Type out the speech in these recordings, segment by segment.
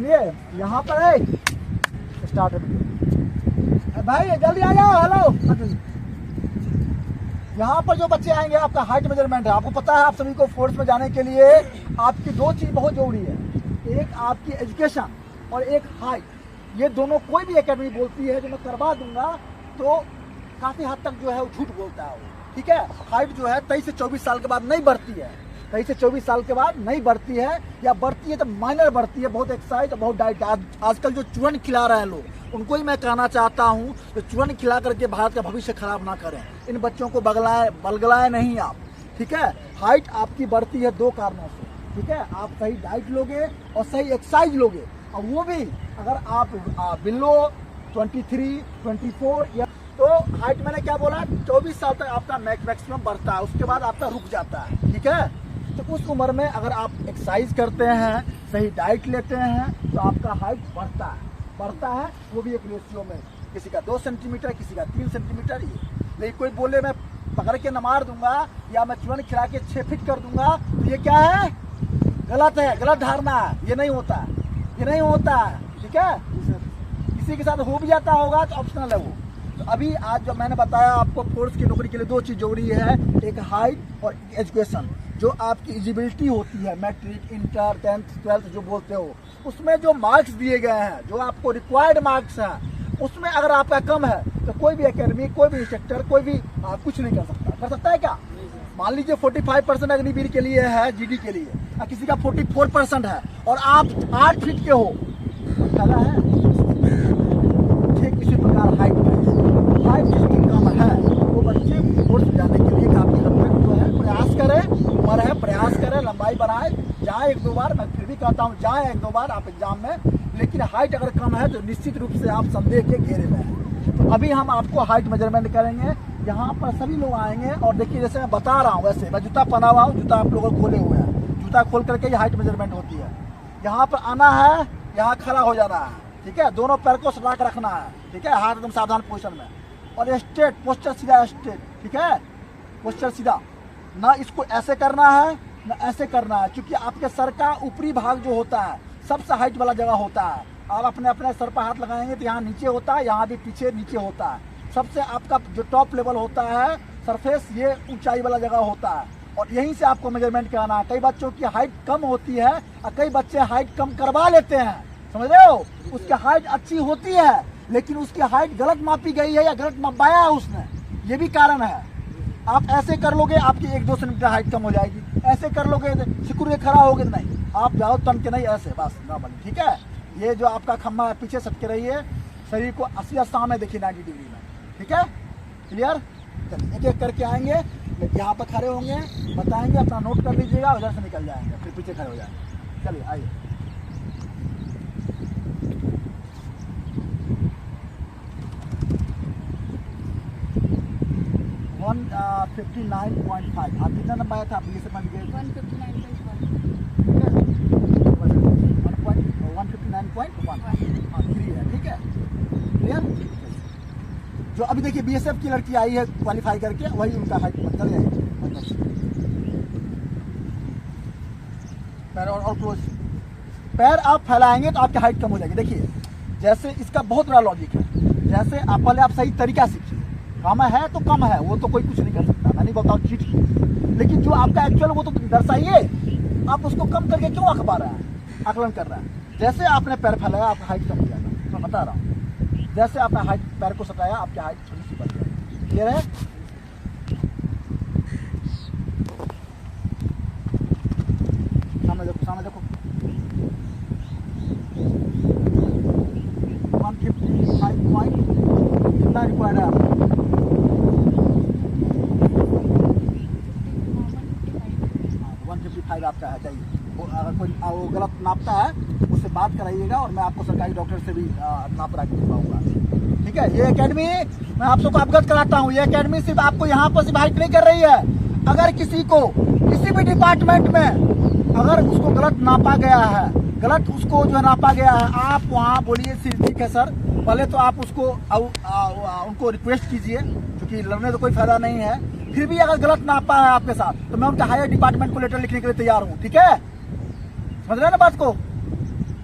चलिए यहाँ पर है स्टार्ट भाई, जल्दी आ जाओ। हेलो, यहाँ पर जो बच्चे आएंगे आपका हाइट मेजरमेंट है। आपको पता है आप सभी को फोर्स में जाने के लिए आपकी दो चीज बहुत जरूरी है, एक आपकी एजुकेशन और एक हाइट। ये दोनों कोई भी एकेडमी बोलती है जो मैं करवा दूंगा तो काफी हद तक जो है वो झूठ बोलता है वो, ठीक है। हाइट जो है 23 से 24 साल के बाद नहीं बढ़ती है, 23 से 24 साल के बाद नहीं बढ़ती है, या बढ़ती है तो माइनर बढ़ती है। बहुत एक्सरसाइज और बहुत डाइट। आजकल जो चूरन खिला रहे हैं लोग, उनको ही मैं कहना चाहता हूँ तो चूरन खिला करके भारत का भविष्य खराब ना करें। इन बच्चों को बलगलाए नहीं आप, ठीक है। हाइट आपकी बढ़ती है दो कारणों से, ठीक है। आप सही डाइट लोगे और सही एक्सरसाइज लोगे, और वो भी अगर आप बिलो 23, 24 या तो हाइट मैंने क्या बोला 24 साल तक आपका मैक्सिमम बढ़ता है, उसके बाद आपका रुक जाता है, ठीक है। तो उस उम्र में अगर आप एक्सरसाइज करते हैं, सही डाइट लेते हैं तो आपका हाइट बढ़ता है, वो भी एक रेशियो में, किसी का 2 सेंटीमीटर, किसी का 3 सेंटीमीटर। लेकिन कोई बोले मैं पकड़ के न मार दूंगा या मैं चूरन खिला के 6 फीट कर दूंगा तो ये क्या है, गलत है, गलत धारणा है। ये नहीं होता है, ये नहीं होता है, ठीक है। किसी के साथ हो भी जाता होगा तो ऑप्शनल है वो। तो अभी आज जो मैंने बताया आपको, फोर्स की नौकरी के लिए दो चीज जरूरी है, एक हाइट और एजुकेशन। जो आपकी एलिजिबिलिटी होती है, मैट्रिक, इंटर, 10th, 12th जो बोलते हो, उसमें जो मार्क्स दिए गए हैं, जो आपको रिक्वायर्ड मार्क्स हैं, उसमें अगर आपका कम है तो कोई भी एकेडमी, कोई भी इंस्ट्रक्टर, कोई भी कुछ नहीं कर सकता है क्या। मान लीजिए 45% अग्निवीर के लिए है, जीडी के लिए, और किसी का 44% है और आप 8 फीट के हो, फायदा है। ठीक इसी प्रकार हाइट जिसकी कम है वो बच्चे फोर्स जाने के लिए काफी हद तक जो है प्रयास करें, उम्र है प्रयास करें, लंबाई बढ़ाए, जाए 1-2 बार। मैं फिर भी कहता हूँ जाए 1-2 बार आप एग्जाम में, लेकिन हाइट अगर कम है तो निश्चित रूप से आप संदेह के घेरे में हैं। तो अभी हम आपको हाइट मेजरमेंट करेंगे। यहाँ पर सभी लोग आएंगे और देखिए जैसे मैं बता रहा हूँ वैसे, मैं जूता पहना हुआ हूँ, जूता आप लोगों खोले हुए हैं, जूता खोल करके ये हाइट मेजरमेंट होती है। यहाँ पर आना है, यहाँ खड़ा हो जाना है, ठीक है। दोनों पैर को सटा के रखना है, ठीक है, हाथ एकदम सावधान पोजिशन में, और स्ट्रेट पोस्चर सीधा, स्ट्रेट, ठीक है, पोस्चर सीधा। ना इसको ऐसे करना है ना ऐसे करना है, क्योंकि आपके सर का ऊपरी भाग जो होता है सबसे हाइट वाला जगह होता है। आप अपने अपने सर पर हाथ लगाएंगे तो यहाँ नीचे होता है, यहाँ भी पीछे नीचे होता है। सबसे आपका जो टॉप लेवल होता है सरफेस, ये ऊंचाई वाला जगह होता है, और यहीं से आपको मेजरमेंट कराना है। कई बच्चों की हाइट कम होती है और कई बच्चे हाइट कम करवा लेते हैं, समझ रहे हो। उसकी हाइट अच्छी होती है लेकिन उसकी हाइट गलत मापी गई है या गलत मापाया है उसने, ये भी कारण है। आप ऐसे कर लोगे आपकी 1-2 सेंटीमीटर हाइट कम हो जाएगी, ऐसे कर लोगे सिकुड़ के खड़ा होगे नहीं, आप जाओ तन के नहीं, ऐसे बस नॉर्मली, ठीक है। ये जो आपका खम्मा है पीछे सटके रहिए, शरीर को 80 सामने देखिए 90 डिग्री में, ठीक है, क्लियर। चलिए एक एक करके आएंगे, यहाँ पर खड़े होंगे, बताएंगे, अपना नोट कर लीजिएगा, उधर से निकल जाएंगे, फिर पीछे खड़े हो जाएंगे। चलिए आइए। 159.5। आप कितना नंबर आया था आपके से? 159.1 है, ठीक है, क्लियर। जो अभी देखिए बीएसएफ की लड़की आई है क्वालिफाई करके, वही उनका हाइट चल जाएगी। पैर और क्लोज, पैर आप फैलाएंगे तो आपकी हाइट कम हो जाएगी। देखिए जैसे इसका बहुत बड़ा लॉजिक है, जैसे आप पहले आप सही तरीका सीखिए, कम है तो कम है, वो तो कोई कुछ नहीं कर सकता, मैं नहीं बताऊँ चीट की, लेकिन जो आपका एक्चुअल वो तो दर्शाइए। आप उसको कम करके क्यों अखबा रहा है, आकलन कर रहा है। जैसे आपने पैर फैलाया आपका हाइट कम हो जाएगा, मैं बता रहा हूँ। जैसे आपने हाइट पैर को सटाया आपकी हाइट थोड़ी सी बढ़ जाएगी, क्लियर है। सामने देखो, सामने देखो। 155 पॉइंट कितना रिक्वायर्ड है आपको? 155 आपका है, चाहिए। अगर कोई वो गलत नापता है उससे बात कराइएगा और मैं आपको सरकारी डॉक्टर से भी नाप रख पाऊंगा, ठीक है। ये एकेडमी मैं आप सबको अवगत कराता हूँ, ये एकेडमी सिर्फ आपको यहाँ पर सिर्फ हाइट नहीं कर रही है। अगर किसी को किसी भी डिपार्टमेंट में अगर उसको गलत नापा गया है, गलत उसको जो नापा गया है, आप वहाँ बोलिए ठीक है सर, पहले तो आप उसको उनको रिक्वेस्ट कीजिए, क्योंकि लड़ने तो कोई फायदा नहीं है। फिर भी अगर गलत नापा है आपके साथ तो मैं उनके हायर डिपार्टमेंट को लेटर लिखने के लिए तैयार हूँ, ठीक है, समझ रहे हैं ना बात को।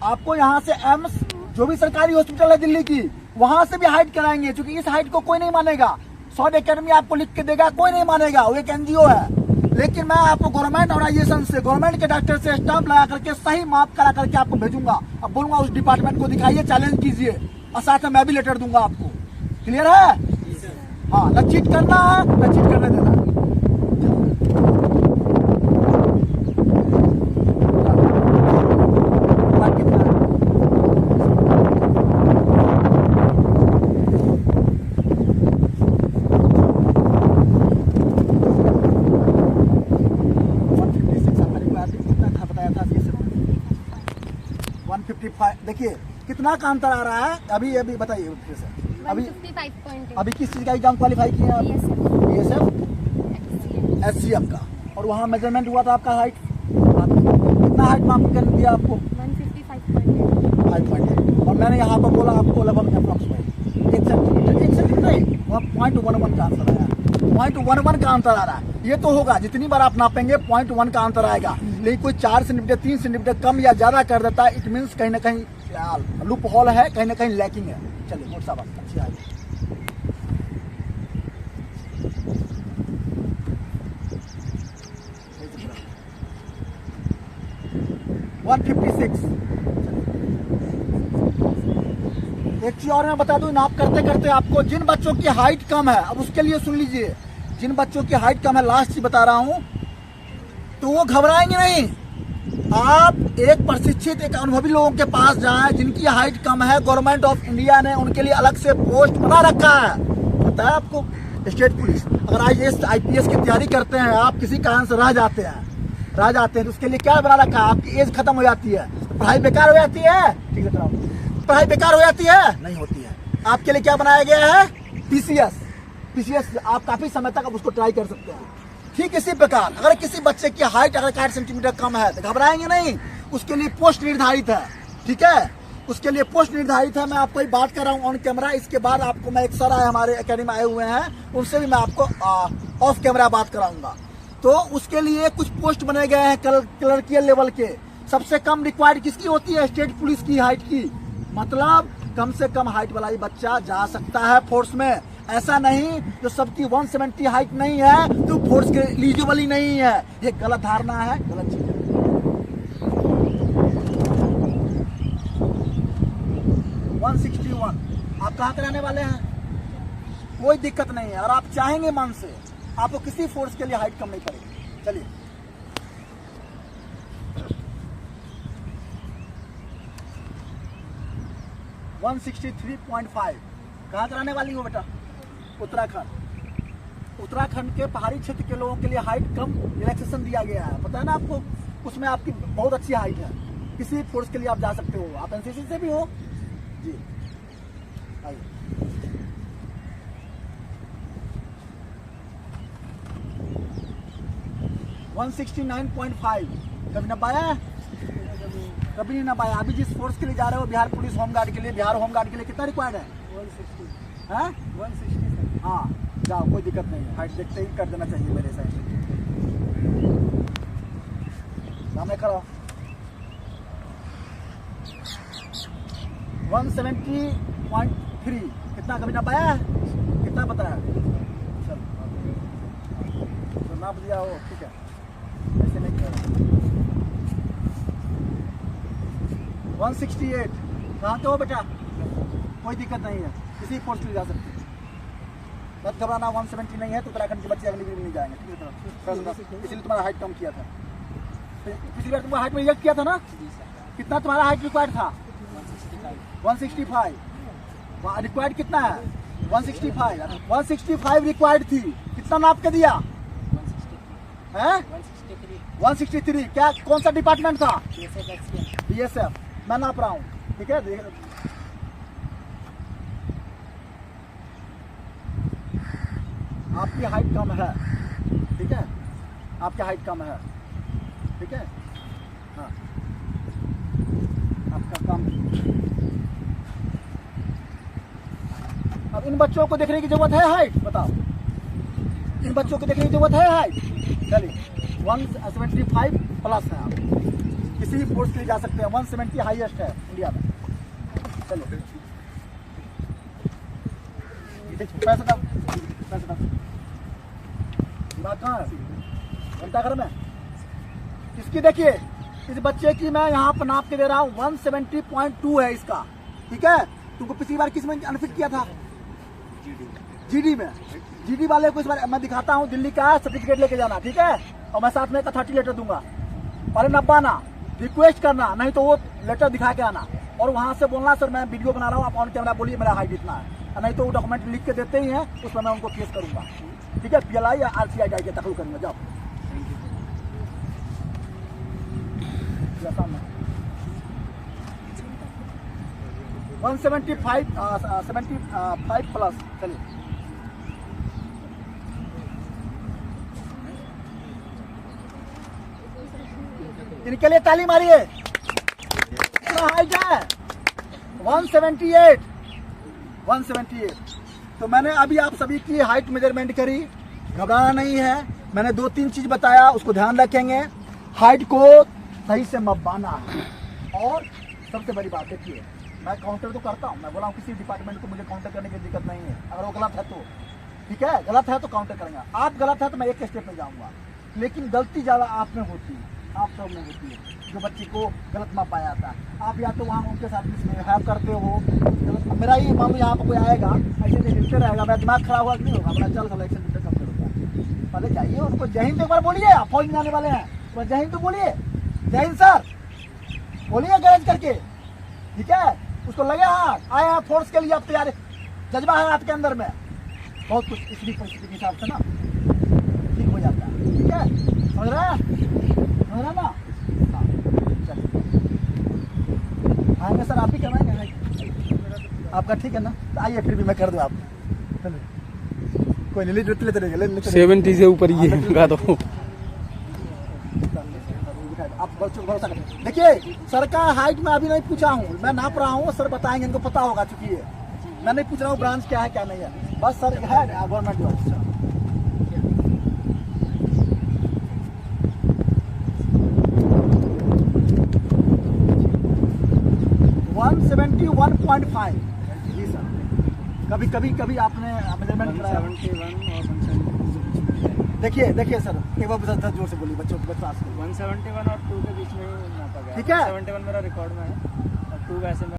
आपको यहाँ से एम्स जो भी सरकारी हॉस्पिटल है दिल्ली की, वहां से भी हाइट कराएंगे, क्योंकि इस हाइट को कोई नहीं मानेगा। सॉड एकेडमी आपको लिख के देगा, कोई नहीं मानेगा, वो एक एनजीओ है। लेकिन मैं आपको गवर्नमेंट ऑर्गेनाइजेशन से, गवर्नमेंट के डॉक्टर से स्टाम्प लगा करके सही माप करा करके आपको भेजूंगा। अब बोलूंगा उस डिपार्टमेंट को दिखाइए, चैलेंज कीजिए, और साथ में मैं भी लेटर दूंगा आपको। क्लियर है? हाँ, न चीट करना है, न चीट करने देना है। देखिए कितना का अंतर आ रहा है। अभी अभी बताइए फिर से, अभी 155.8 अभी किस चीज का एग्जाम क्वालिफाई किए हैं आप? बीएसएफ एससीएफ का। और वहाँ मेजरमेंट हुआ था आपका हाइट, कितना हाइट माप कर दिया आपको? 155.8। और मैंने यहाँ पर बोला आपको लगभग अप्रॉक्सीमेट 1 सेंटीमीटर नहीं, वहाँ 0.11 का आंसर आया। 0.11 का अंतर आ रहा है। ये तो होगा, जितनी बार आप नापेंगे 0.1 का अंतर आएगा। लेकिन कोई 4 सेंटीमीटर 3 सेंटीमीटर कम या ज्यादा कर देता है, इट मीन्स कहीं ना कहीं लूप होल है, कहीं ना कहीं लैकिंग है। चलिए मोट साहब अच्छी आएगी। एक चीज और मैं बता दूं, नाप करते करते आपको, जिन बच्चों की हाइट कम है, अब उसके लिए सुन लीजिए, जिन बच्चों की हाइट कम है, लास्ट चीज बता रहा हूं, तो वो घबराएंगे नहीं। आप एक प्रशिक्षित, एक अनुभवी लोगों के पास जाएं, जिनकी हाइट कम है, गवर्नमेंट ऑफ इंडिया ने उनके लिए अलग से पोस्ट बना रखा है, पता है आपको? State police. अगर IAS IPS की तैयारी करते हैं आप, किसी कारण से रह जाते हैं तो उसके लिए क्या बना रखा है? आपकी एज खत्म हो जाती है, तो पढ़ाई बेकार हो जाती है। ठीक है, पढ़ाई बेकार हो जाती है? नहीं होती है। आपके लिए क्या बनाया गया है? PCS। आप काफी समय तक आप उसको ट्राई कर सकते हैं। ठीक इसी प्रकार अगर किसी बच्चे की हाइट अगर 8 सेंटीमीटर कम है तो घबराएंगे नहीं, उसके लिए पोस्ट निर्धारित है। ठीक है, उसके लिए पोस्ट निर्धारित है। मैं आपको बात कर रहा हूँ ऑन कैमरा। इसके बाद आपको मैं एक सर आए हमारे एकेडमी में आए हुए हैं, उनसे भी मैं आपको ऑफ कैमरा बात कराऊंगा। तो उसके लिए कुछ पोस्ट बने गए हैं क्लर्कियल लेवल के। सबसे कम रिक्वायर्ड किसकी होती है? स्टेट पुलिस की हाइट की। मतलब कम से कम हाइट वाला ही बच्चा जा सकता है फोर्स में। ऐसा नहीं जो सबकी 170 हाइट नहीं है तो फोर्स के एलिजिबल ही नहीं है। ये गलत धारणा है, गलत चीज है। 161। आप कहाँ के रहने वाले हैं? कोई दिक्कत नहीं है। अगर आप चाहेंगे मन से, आपको किसी फोर्स के लिए हाइट कम नहीं पड़ेगी। चलिए 163.5। कहाँ के रहने वाली हो बेटा? उत्तराखंड के पहाड़ी क्षेत्र के लोगों के लिए हाइट कम रिलैक्सेशन दिया गया है, पता है ना आपको? उसमें आपकी बहुत अच्छी हाइट है, किसी फोर्स के लिए आप जा सकते हो। आप एनसीसी से भी हो जी। आइए 169.5। कभी नपाया? कभी नहीं नपाया। अभी जिस फोर्स के लिए जा रहे हो, बिहार पुलिस होमगार्ड के लिए, बिहार होमगार्ड के लिए कितना रिक्वायर्ड है? 160 है? 160। हाँ जाओ, कोई दिक्कत नहीं है। हाइट देखते ही कर देना चाहिए मेरे साइड से। सामने खड़ा 170.3। कितना कभी नपाया? कितना बताया? चलो तो नाप दिया हो, ठीक है, ऐसे नहीं कर। 168। कहाँ के हो बेटा? कोई दिक्कत नहीं है, किसी फोर्स ले जा सकते हैं, मत घबराना। 170 नहीं है तो उत्तराखंड के बच्चे अगली बार नहीं जाएंगे। ठीक है, इसलिए तुम्हारा हाइट कम किया था। पिछली बार तुमने हाइट में रिजेक्ट किया था ना? कितना तुम्हारा हाइट रिक्वायर्ड था? 165। रिक्वायर्ड कितना है? 165। 165 रिक्वायर्ड थी, कितना नाप के दिया है? 163। क्या कौन सा डिपार्टमेंट था? BSF। मैं नाप रहा हूँ, ठीक है। आपकी हाइट कम है, ठीक है, आपकी हाइट कम है, ठीक है। हाँ आपका कम। अब इन बच्चों को देखने की जरूरत है हाइट? बताओ, इन बच्चों को देखने की जरूरत है हाइट? चलिए 175 प्लस है आप। किसी भी फोर्स के लिए जा सकते हैं। 170 हाईएस्ट है इंडिया में। चलिए पैसा दो, पैसा दो। दिमाग कहाँ है? घंटा घर में। इसकी देखिए, इस बच्चे की मैं यहाँ पर नाप के दे रहा हूँ 170.2 है इसका। ठीक है, तुमको पिछली बार किस में अनफिट किया था? जीडी में। जीडी वाले को इस बार मैं दिखाता हूँ, दिल्ली का सर्टिफिकेट लेके जाना। ठीक है, और मैं साथ में एक अथॉरिटी लेटर दूंगा। पहले नब्बाना रिक्वेस्ट करना, नहीं तो वो लेटर दिखा के आना और वहां से बोलना सर मैं वीडियो बना रहा हूँ, आप ऑन कैमरा बोलिए मेरा हाइट इतना है, नहीं तो वो डॉक्यूमेंट लिख के देते ही हैं, उसमें मैं उनको केस करूंगा। ठीक है, PLI या RCI डाल के तकलीफ करूंगा। जाओ 175 प्लस। चलिए इनके लिए ताली मारिए। इतना हाइट है 178। तो मैंने अभी आप सभी की हाइट मेजरमेंट करी, घबराना नहीं है। मैंने 2-3 चीज बताया, उसको ध्यान रखेंगे। हाइट को सही से मपाना है। और सबसे बड़ी बात देखिए, मैं काउंटर तो करता हूँ, मैं बोला हूँ किसी डिपार्टमेंट को मुझे काउंटर करने की दिक्कत नहीं है। अगर वो गलत है तो ठीक है, गलत है तो काउंटर करेंगे। आप गलत है तो मैं एक स्टेप में जाऊंगा, लेकिन गलती ज्यादा आप में होती है, आप सब में होती है। जो बच्चे को गलत माप पाया जाता है, आप या तो वहाँ उनके साथ मिसबिहेव करते हो। मेरा ही मान लो यहाँ पर कोई आएगा ऐसे लिखते रहेगा, मेरा दिमाग खराब हुआ नहीं होगा, अपना चल कलेक्शन कंप्लीट होगा। पहले जाइए उनको जय हिंद एक बार बोलिए। आप फौज में जाने वाले हैं तो जय हिंद तो बोलिए, जय हिंद सर बोलिए गरज करके। ठीक है, उसको लगे हाँ आए हैं फोर्स के लिए, आप तैयार, जज्बा है आपके अंदर में। बहुत कुछ इसी परिस्थिति के हिसाब से ना ठीक हो जाता है। ठीक है, समझ रहे हैं? समझ रहे ना? आएंगे सर, आप ही करवाएंगे आपका। ठीक है ना, तो आइए फिर भी मैं कर दूँ आप। कोई नहीं लेते रहेंगे, 70 से ऊपर ही है तो आप भरोसा करें। देखिए सर का हाइट मैं अभी नहीं पूछा हूँ, मैं नाप रहा हूँ, सर बताएंगे, इनको पता होगा चूंकि है। मैं नहीं पूछ रहा हूँ ब्रांच क्या है क्या नहीं है, बस सर है गवर्नमेंट जॉब। 171.5 जी सर। कभी आपने मेजरमेंट कराया? 71 देखिए सर, एक बार बता जोर से बोलिए, बच्चों 171 और 2 के बीच में ही नापा गया। ठीक है, 71 मेरा रिकॉर्ड में है और 2 वैसे में